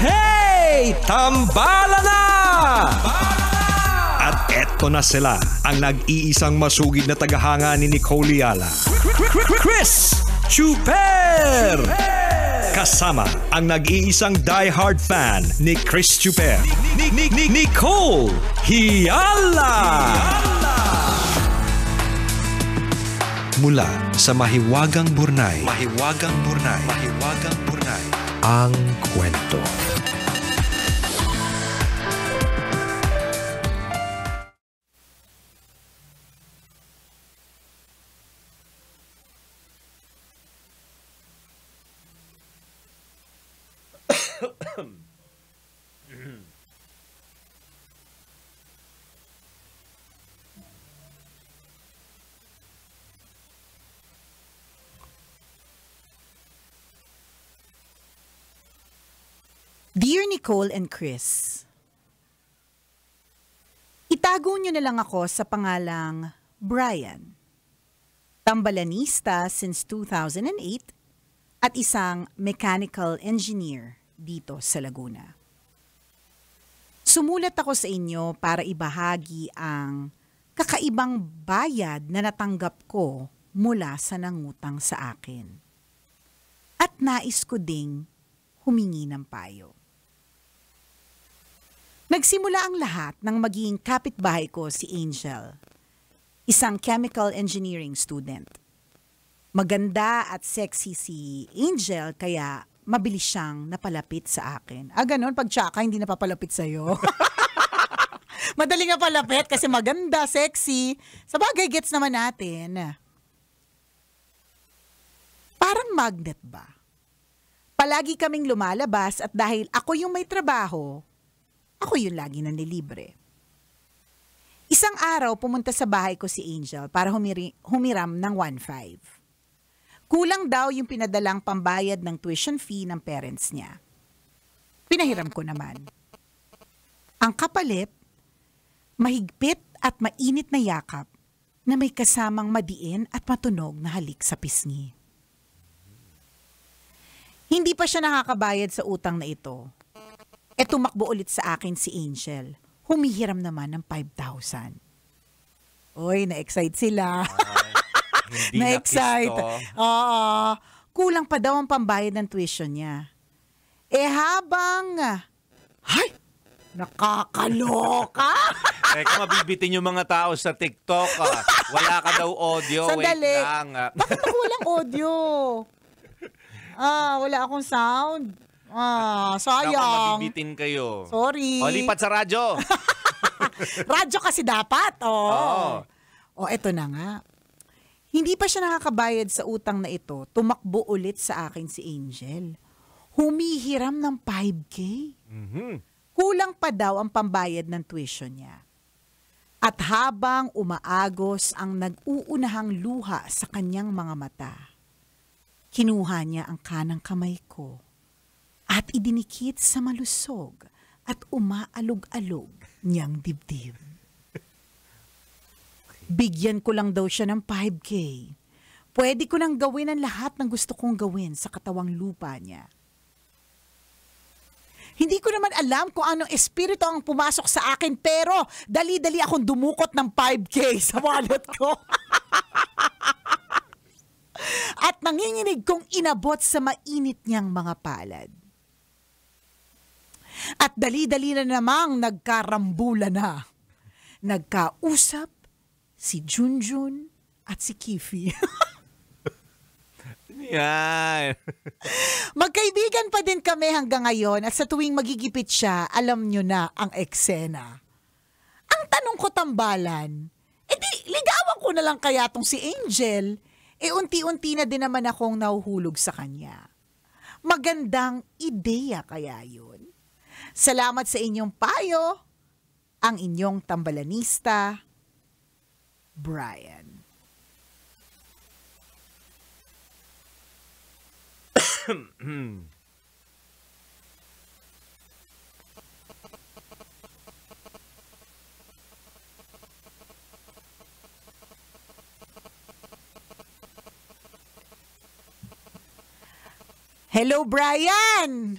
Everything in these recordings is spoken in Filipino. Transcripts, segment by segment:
Hey! Tambala na! At eto na sila, ang nag-iisang masugid na tagahanga ni Nicole Yala. Chris Chuper! Kasama ang nag-iisang die-hard fan ni Chris Chuper, Nicole Yala! Mula sa Mahiwagang Burnay, ang kwento. Dear Nicole and Chris, itago niyo na lang ako sa pangalang Brian. Tambalanista since 2008 at isang mechanical engineer dito sa Laguna. Sumulat ako sa inyo para ibahagi ang kakaibang bayad na natanggap ko mula sa nangutang sa akin. At nais ko ding humingi ng payo. Nagsimula ang lahat nang maging kapitbahay ko si Angel, isang chemical engineering student. Maganda at sexy si Angel kaya mabilis siyang napalapit sa akin. Ganon, pag tsaka hindi napapalapit sa'yo. Madaling napalapit kasi maganda, sexy. Sabagay, gets naman natin. Parang magnet ba? Palagi kaming lumalabas at dahil ako yung may trabaho, ako yung lagi nanlilibre. Isang araw, pumunta sa bahay ko si Angel para humiram ng 1.5. Kulang daw yung pinadalang pambayad ng tuition fee ng parents niya. Pinahiram ko naman. Ang kapalit, mahigpit at mainit na yakap na may kasamang madiin at matunog na halik sa pisngi. Hindi pa siya nakakabayad sa utang na ito. Tumakbo ulit sa akin si Angel. Humihiram naman ng 5,000. Oy, na-excite sila. Na-excite. Oo. Kulang pa daw ang pambayad ng tuition niya. Habang... Hay! Nakakaloka! Teka, mabibitin yung mga tao sa TikTok. Wala ka daw audio. Sandali. Wait lang. Bakit ako walang audio? Wala akong sound. Sayang. Naku, mabibitin kayo. Sorry. O, lipat sa radyo. Radyo kasi dapat. Oo. Eto na nga. Hindi pa siya nakakabayad sa utang na ito. Tumakbo ulit sa akin si Angel. Humihiram ng 5K. Mm-hmm. Kulang pa daw ang pambayad ng tuition niya. At habang umaagos ang nag-uunahang luha sa kanyang mga mata, kinuha niya ang kanang kamay ko at idinikit sa malusog at umaalog-alog niyang dibdib. Bigyan ko lang daw siya ng 5K. Pwede ko nang gawin ang lahat ng gusto kong gawin sa katawang lupa niya. Hindi ko naman alam kung anong espiritu ang pumasok sa akin pero dali-dali akong dumukot ng 5K sa wallet ko. At nanginginig kong inabot sa mainit niyang mga palad. At dali-dali na namang nagkarambula na. Nagkausap si Junjun at si Kifi. Yan. Magkaibigan pa din kami hanggang ngayon at sa tuwing magigipit siya, alam nyo na ang eksena. Ang tanong ko tambalan, ligawan ko na lang kaya tong si Angel, unti-unti na din naman akong nahuhulog sa kanya. Magandang ideya kaya yun. Salamat sa inyong payo, ang inyong tambalanista, Brian. Hello, Brian!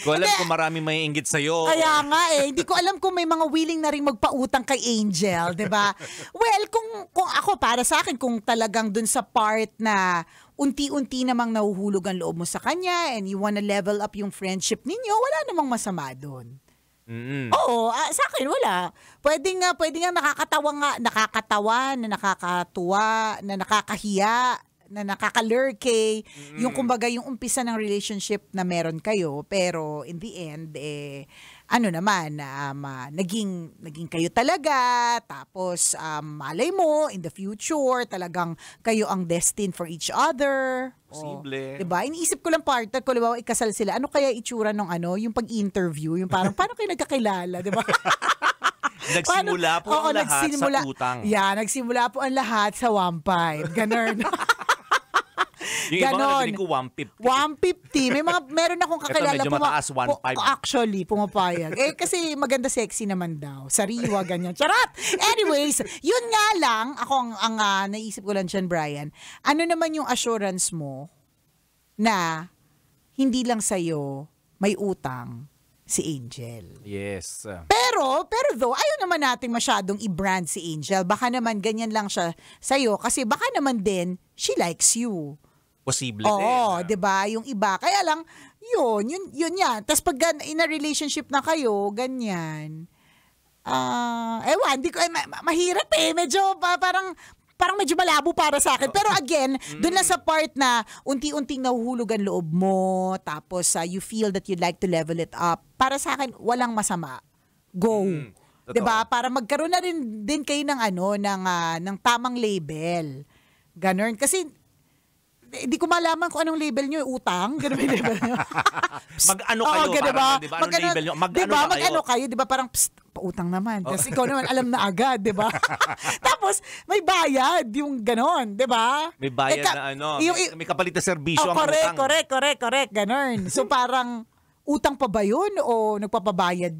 Hindi ko alam kung marami may inggit sa'yo. Kaya nga hindi ko alam kung may mga willing na rin magpautang kay Angel, 'di ba? Well, kung ako para sa akin kung talagang dun sa part na unti-unti namang nahuhulog ang loob mo sa kanya and you wanna level up yung friendship ninyo, wala namang masama doon. Oo, sa akin wala. Pwede nga nakakatawa, na nakakatuwa, na nakakahiya, na nakakalurke, yung kumbaga yung umpisa ng relationship na meron kayo, pero in the end, naging kayo talaga, tapos malay mo, in the future, talagang kayo ang destined for each other. Posible. Diba? Iniisip ko lang partner ko, diba, ikasal sila, ano kaya itsura ng yung pag-interview, yung parang, paano kayo nagkakilala, diba? Nagsimula po ang lahat sa utang. Yeah, nagsimula po ang lahat sa 1.5. Ganun. Yung iba nga narinig ko 150. 150. Meron akong kakilala. Ito medyo mataas, 1.5. Actually, pumapayag. Kasi maganda sexy naman daw. Sariwa, ganyan. Charot! Anyways, yun nga lang, ako ang naisip ko lang dyan, Brian, ano naman yung assurance mo na hindi lang sa'yo may utang si Angel? Yes. Pero though, ayaw naman natin masyadong i-brand si Angel. Baka naman ganyan lang siya sa'yo kasi baka naman din, she likes you. Posible din. Oo, 'di ba? Yung iba. Kaya lang, yun yan. Tapos pag in a relationship na kayo, ganyan. Hindi ko, mahirap medyo parang medyo malabo para sa akin. Pero again, doon lang sa part na unti-unting nahuhulog ang loob mo, tapos you feel that you'd like to level it up. Para sa akin, walang masama. Go. 'Di ba? Para magkaroon na rin din kayo ng ng tamang label. Ganon. Kasi hindi ko malaman kung anong label nyo, utang. Ganun yung label nyo. Mag-ano kayo, diba? Anong label nyo? Mag-ano kayo, diba? Parang, pautang naman. Tapos ikaw naman, alam na agad, diba? Tapos, may bayad, yung ganon, diba? May bayad may kapalit na serbisyo ang utang. Correct, ganon. So parang, utang pa ba yun? O nagpapabayad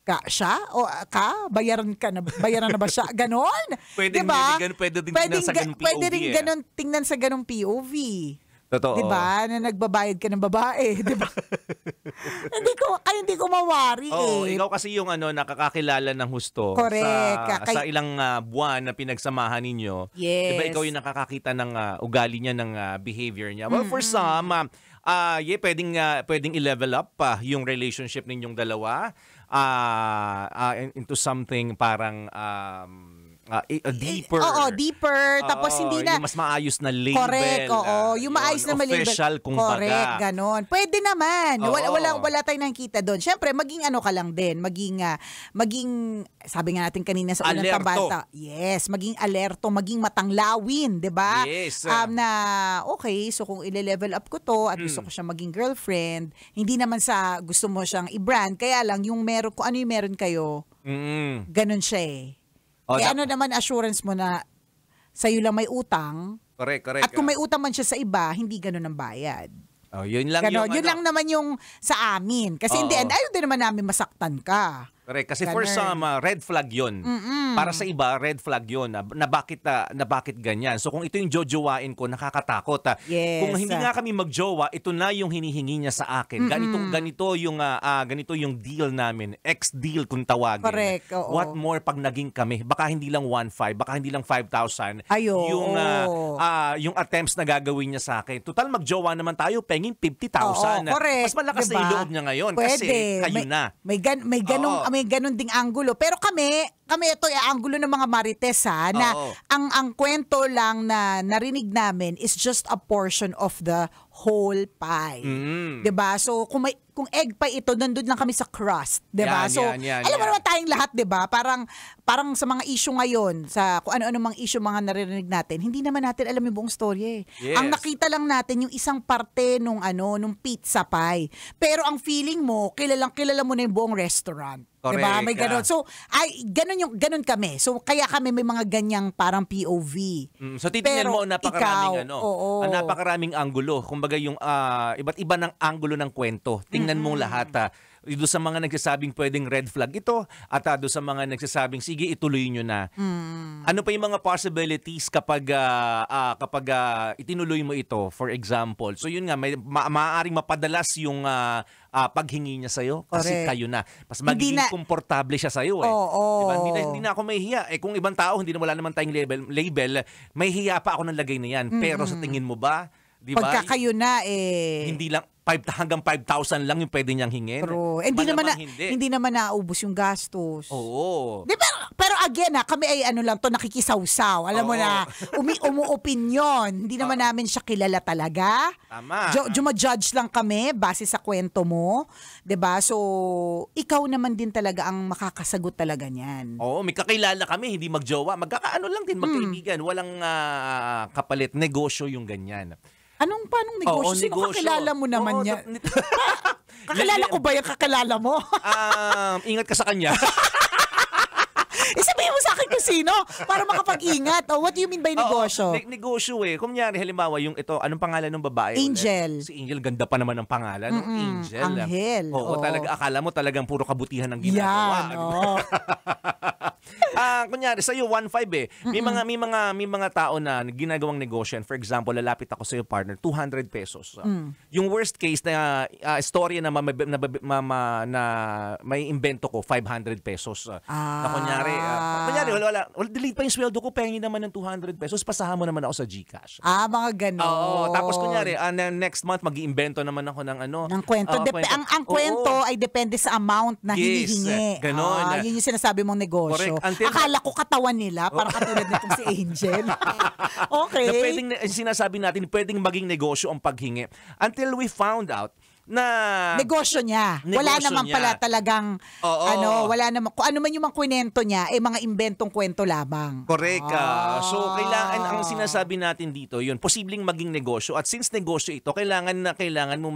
ka siya o bayaran na ba siya ganon, diba? Pwede din tingnan sa ganung POV. Pwede rin ganon tingnan sa ganung POV. Totoo. Diba? Na nagbabayad ka ng babae, diba? hindi ko mawari ikaw kasi yung nakakakilala ng husto. Correct. Sa ilang buwan na pinagsamahan ninyo. Yes. Diba ikaw yung nakakakita ng ugali niya, ng behavior niya. Well, for some, pwedeng i-level up yung relationship ninyong dalawa. Into something parang deeper. Oo, deeper. Tapos hindi na yung mas maayos na label. Correct, yung maayos na label. Official, kung correct, baga. ganon. Pwede naman. Wala tayong nakikita doon. Siyempre, maging ka lang din. Maging sabi nga natin kanina sa unang tabata. Yes, maging alerto, maging matanglawin, 'di ba? Yes. Na okay, so kung ile-level up ko to at gusto ko siyang maging girlfriend, hindi naman sa gusto mo siyang i-brand, kaya lang yung kung ano yung meron kayo. Ganon siya ano naman assurance mo na sa'yo lang may utang? Correct. At kung may utang man siya sa iba, hindi ganon ang bayad. Yun lang yun lang naman yung sa amin. Kasi in the end, ayaw din naman namin masaktan ka. Correct. Kasi for some, red flag yun. Para sa iba, red flag yun. Na bakit ganyan. So kung ito yung jojowain ko, nakakatakot. Yes. Kung hindi nga kami magjowa, ito na yung hinihingi niya sa akin. Ganito yung deal namin. Ex-deal kung tawagin. Correct. Oo. What more pag naging kami? Baka hindi lang 1.5, baka hindi lang 5,000. Yung attempts na gagawin niya sa akin. Total magjowa naman tayo, penging 50,000. Correct. Mas malakas na yung loob niya ngayon. Pwede. Kasi kayo na. May ganun ding anggulo. Pero kami ito ay anggulo ng mga marites na ang kwento lang na narinig namin is just a portion of the whole pie. 'Di ba? So kung egg pie ito, nandun lang kami sa crust, 'di ba? So alam mo naman tayong lahat, 'di ba? Parang sa mga issue ngayon, sa kung ano-ano mga issue mga naririnig natin, hindi naman natin alam yung buong story. Yes. Ang nakita lang natin yung isang parte nung pizza pie. Pero ang feeling mo, kilala mo na yung buong restaurant. Correct. Diba? May ganun. So, ganun kami. So, kaya kami may mga ganyang parang POV. So, titingnan mo, napakaraming napakaraming anggulo. Kumbaga yung iba't iba ng anggulo ng kwento. Tingnan mo lahat. Doon sa mga nagsasabing pwedeng red flag ito at doon sa mga nagsasabing sige ituloy nyo na. Ano pa yung mga possibilities kapag itinuloy mo ito, for example? So yun nga, maaaring mapadalas yung paghingi niya sa'yo kasi Correct. kayo na. Mas magiging komportable siya sa'yo eh. Oo. Diba? Hindi na ako mahihiya. Eh kung ibang tao, wala naman tayong label, mahihiya pa ako ng lagay na yan. Pero sa tingin mo ba, di ba? Pagka kayo na Hindi lang, hanggang 5,000 lang yung pwede niyang hingin. True. Hindi naman naubos yung gastos. Oo. Di, pero again kami ay lang to nakikisawsaw. Alam mo na, umuopinyon. Hindi naman namin siya kilala talaga. Tama. Judge lang kami base sa kwento mo. 'Di ba? So, ikaw naman din talaga ang makakasagot talaga niyan. Oo, may kakilala kami, hindi magjowa. Magkakaano lang din, magkaibigan. Walang kapalit. Negosyo yung ganyan. Paanong negosyo? Oo, Sino negosyo. kakilala mo naman Oo, yan? Kakilala ko ba yung kakilala mo? Ingat ka sa kanya. Sabihin mo sa akin kung sino para makapag-ingat. What do you mean by negosyo? Negosyo eh. Kunyari, halimbawa, yung ito, anong pangalan ng babae? Angel. Si Angel, ganda pa naman ng pangalan. Angel. Anghel. Oo, talaga, akala mo talagang puro kabutihan ng ginagawa. Yan, oo. Kunyari, sa'yo, 1.5 eh. May mga tao na ginagawang negosyo. For example, lalapit ako sa'yo, partner, 200 pesos. Yung worst case na storya na may invento ko, 500 pesos. Na kunyari, wala, delete pa yung sweldo ko, pengi naman ng 200 pesos, pasahan mo naman ako sa GCash. Mga ganon. Oo, tapos kunyari, next month, mag-iimbento naman ako ng ng kwento. Ang kwento ay depende sa amount na hinihingi. Ganon. Yun yung sinasabi mong negosyo. Correct. Akala ko katawan nila, parang katulad nitong si Angel. Okay. Na pwedeng, sinasabi natin, pwedeng maging negosyo ang paghingi. Until we found out na negosyo niya. Wala naman pala talagang wala naman kung ano man yung mga kwento niya mga inventong kwento lamang. Correct. So kailangan ang sinasabi natin dito, yun, posibleng maging negosyo at since negosyo ito, kailangan mo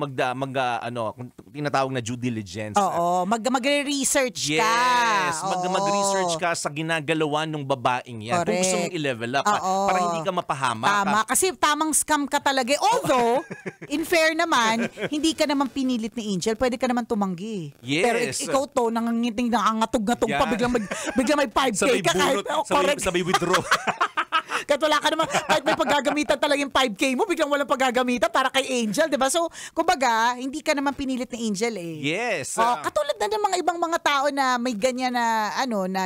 tinatawag na due diligence. Oo, magre-research ka. Yes, mag-research ka sa ginagalawan ng babaeng yan. Correct. Kung gusto mong i-level up para hindi ka mapahamak. Tama, kasi tamang scam ka talaga. Although, in fair naman, hindi ka naman pinilit ni Angel, pwede ka naman tumanggi. Yes. Pero ikaw to, nangangiting, nangangatog-ngatog pa, biglang may 5K ka kahit. Sabay withdraw. Kahit wala ka naman, kahit may paggagamitan talaga yung 5K mo, biglang walang paggagamitan para kay Angel, di ba? So, kumbaga, hindi ka naman pinilit ni Angel eh. Yes. Katulad na ng mga ibang mga tao na may ganyan na,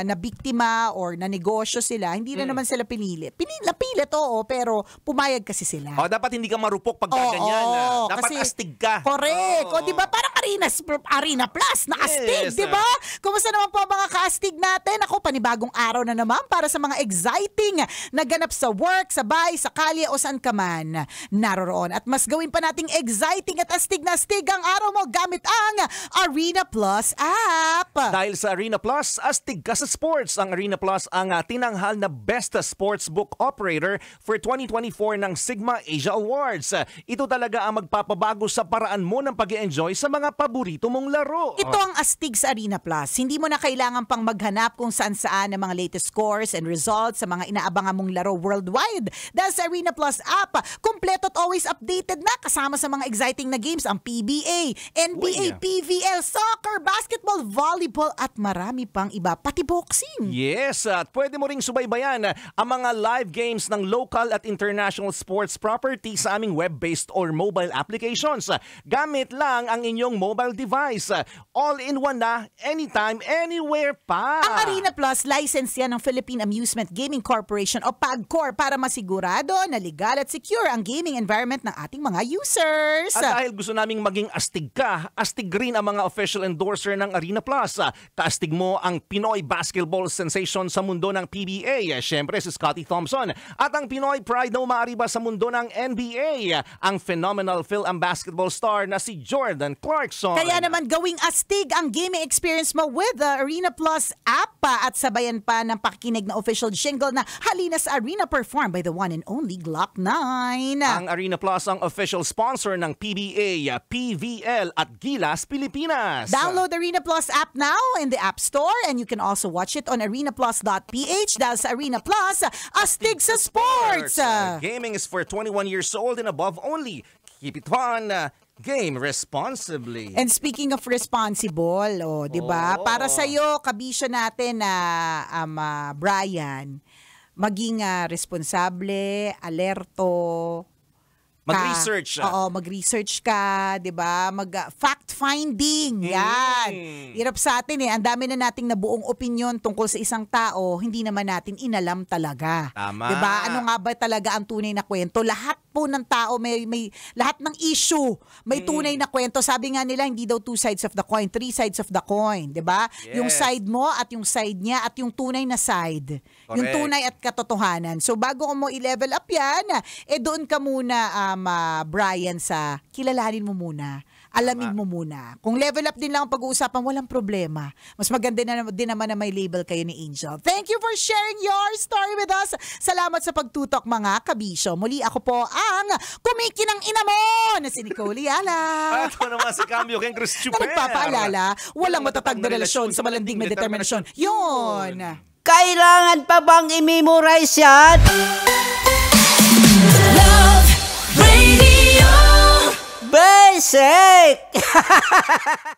na biktima or na negosyo sila, hindi na naman sila pinilit. Napilit, oo, pero pumayag kasi sila. Dapat hindi ka marupok pag ganyan. Dapat kasi, astig ka. Correct. Di ba? Parang Arena Plus na astig, Yes. di ba? Kumusta naman po ang mga kaastig natin? Ako, panibagong araw na naman para sa mga exciting na ganap sa work, sa bahay, sa kalye o saan ka man naroroon. At mas gawin pa nating exciting at astig na astig ang araw mo gamit ang Arena Plus app. Dahil sa Arena Plus, astig ka sa sports. Ang Arena Plus ang tinanghal na Best Sportsbook Operator for 2024 ng Sigma Asia Awards. Ito talaga ang magpapabago sa paraan mo ng pag-enjoy sa mga paborito mong laro. Ito ang astig sa Arena Plus. Hindi mo na kailangan pang maghanap kung saan-saan ng mga latest scores and results sa mga inaabangan mong laro worldwide. Dahil sa Arena Plus app, kompleto at always updated na kasama sa mga exciting na games ang PBA, NBA, PVL, soccer, basketball, volleyball at marami pang iba, pati boxing. Yes, at pwede mo ring subaybayan ang mga live games ng local at international sports properties sa aming web-based or mobile applications. Gamit lang ang inyong mobile device. All-in-one na, anytime, anywhere pa. Ang Arena Plus, license yan ng Philippine Amusement Gaming Corporation o PAGCOR para masigurado na legal at secure ang gaming environment ng ating mga users. At dahil gusto naming maging astig ka, astig rin ang mga official endorser ng Arena Plus. Kaastig mo ang Pinoy basketball sensation sa mundo ng PBA, syempre si Scottie Thompson. At ang Pinoy pride na umaariba sa mundo ng NBA, ang phenomenal film basketball star na si Jordan Clarkson. Kaya naman gawing astig ang gaming experience mo with the Arena Plus app at sabayan pa ng pakikinig na official jingle na halina sa Arena performed by the one and only Glock 9. Ang Arena Plus ang official sponsor ng PBA, PVL at Gilas Pilipinas. Download Arena Plus app now in the App Store and you can also watch it on arenaplus.ph dahil sa Arena Plus, astig sa sports. Gaming is for 21 years old and above only. keep it fun, game responsibly. And speaking of responsible, 'di ba? Oo. Para sa iyo, kabisyo natin na Brian, maging responsable, alerto, Mag-research. Mag-research ka, 'di ba? Fact-finding. Yan. Hirap sa atin Ang dami na nating nabuong opinion tungkol sa isang tao, hindi naman natin inalam talaga. Tama. 'Di ba? Ano nga ba talaga ang tunay na kwento? Lahat po ng tao may lahat ng issue may tunay na kwento. Sabi nga nila hindi daw two sides of the coin, three sides of the coin, 'di ba? Yes. Yung side mo at yung side niya at yung tunay na side. Yung Correct. tunay at katotohanan. So bago mo i-level up 'yan, doon ka muna Brian sa kilalanin mo muna. Alamin mo muna. Kung level up din lang ang pag-uusapan, walang problema. Mas maganda din naman na may label kayo ni Angel. Thank you for sharing your story with us. Salamat sa pagtutok mga kabisyo. Muli ako po ang kumikinang ina mo na si Nicole Yala. At ako naman si Cambio Ken Cruz Na Chuper. nagpapaalala, walang matatag na relasyon sa malanding na determinasyon. Yun! Kailangan pa bang i-memorize yan? Love Radio. Basic!